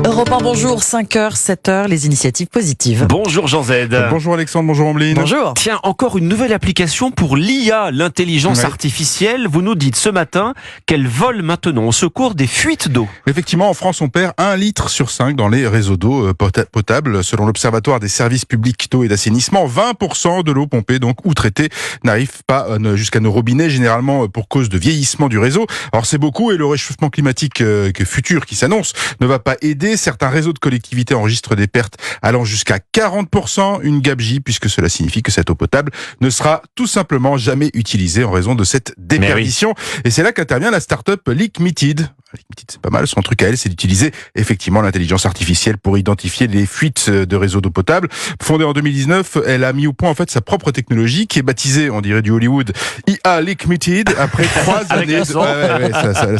Europe 1, bonjour, 5h, 7h, les initiatives positives. Bonjour Jean Z. Bonjour Alexandre, bonjour Ambline. Bonjour. Tiens, encore une nouvelle application pour l'IA, l'intelligence artificielle. Vous nous dites ce matin qu'elle vole maintenant au secours des fuites d'eau. Effectivement, en France, on perd 1 litre sur 5 dans les réseaux d'eau potable. Selon l'Observatoire des services publics d'eau et d'assainissement, 20% de l'eau pompée donc ou traitée n'arrive pas jusqu'à nos robinets, généralement pour cause de vieillissement du réseau. Alors c'est beaucoup et le réchauffement climatique futur qui s'annonce ne va pas aider. Certains réseaux de collectivités enregistrent des pertes allant jusqu'à 40%, une gabegie, puisque cela signifie que cette eau potable ne sera tout simplement jamais utilisée en raison de cette déperdition. Oui. Et c'est là qu'intervient la start-up Lickmitted. Lickmitted, c'est pas mal. Son truc à elle, c'est d'utiliser effectivement l'intelligence artificielle pour identifier les fuites de réseaux d'eau potable. Fondée en 2019, elle a mis au point en fait sa propre technologie qui est baptisée, on dirait du Hollywood, IA Lickmitted. Après 3 années,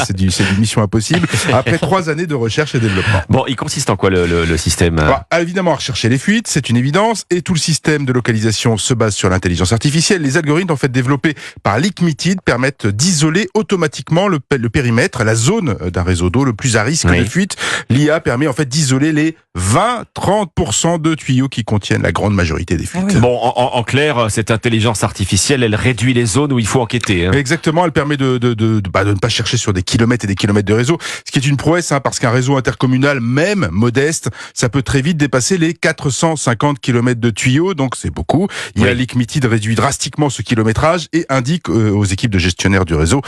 c'est du mission impossible. Après 3 années de recherche et développement. Bon, il consiste en quoi le système? Évidemment, à rechercher les fuites, c'est une évidence, et tout le système de localisation se base sur l'intelligence artificielle. Les algorithmes en fait développés par Lickmitted permettent d'isoler automatiquement le périmètre, la zone d'un réseau d'eau le plus à risque de fuite. L'IA permet en fait d'isoler les 20-30% de tuyaux qui contiennent la grande majorité des fuites. Bon, en clair, cette intelligence artificielle, elle réduit les zones où il faut enquêter. Exactement, elle permet de ne pas chercher sur des kilomètres et des kilomètres de réseau, ce qui est une prouesse, parce qu'un réseau intercommunal, même modeste, ça peut très vite dépasser les 450 km de tuyaux, donc c'est beaucoup. Lickmitted réduit drastiquement ce kilométrage et indique aux équipes de gestionnaires du réseau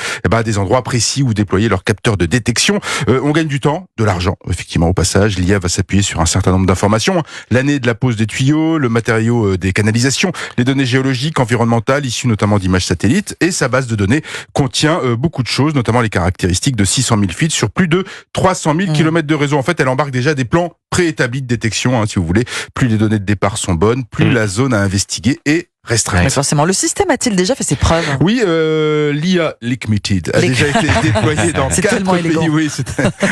des endroits précis où déployer leurs capteurs de détection. On gagne du temps, de l'argent, effectivement, au passage. L'IA va s'appuyer sur un certain nombre d'informations. L'année de la pose des tuyaux, le matériau des canalisations, les données géologiques, environnementales, issues notamment d'images satellites, et sa base de données contient beaucoup de choses, notamment les caractéristiques de 600 000 fuites sur plus de 300 000 km de réseau. En fait, elle embarque déjà des plans préétablis de détection, si vous voulez. Plus les données de départ sont bonnes, plus la zone à investiguer est restreinte. Mais forcément, le système a-t-il déjà fait ses preuves? Oui, l'IA Lickmitted a déjà été déployée dans 4 pays. Oui,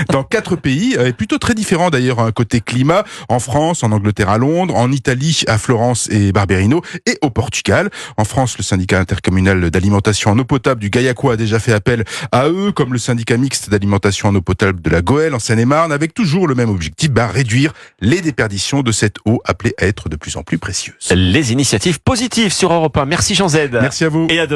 dans 4 pays, et plutôt très différents d'ailleurs, côté climat, en France, en Angleterre à Londres, en Italie à Florence et Barberino, et au Portugal. En France, le syndicat intercommunal d'alimentation en eau potable du Gaillacois a déjà fait appel à eux, comme le syndicat mixte d'alimentation en eau potable de la Goëlle en Seine-et-Marne, avec toujours le même objectif, réduire les déperditions de cette eau appelée à être de plus en plus précieuse. Les initiatives positives sur Europe 1. Merci Jean Z. Merci à vous. Et à demain.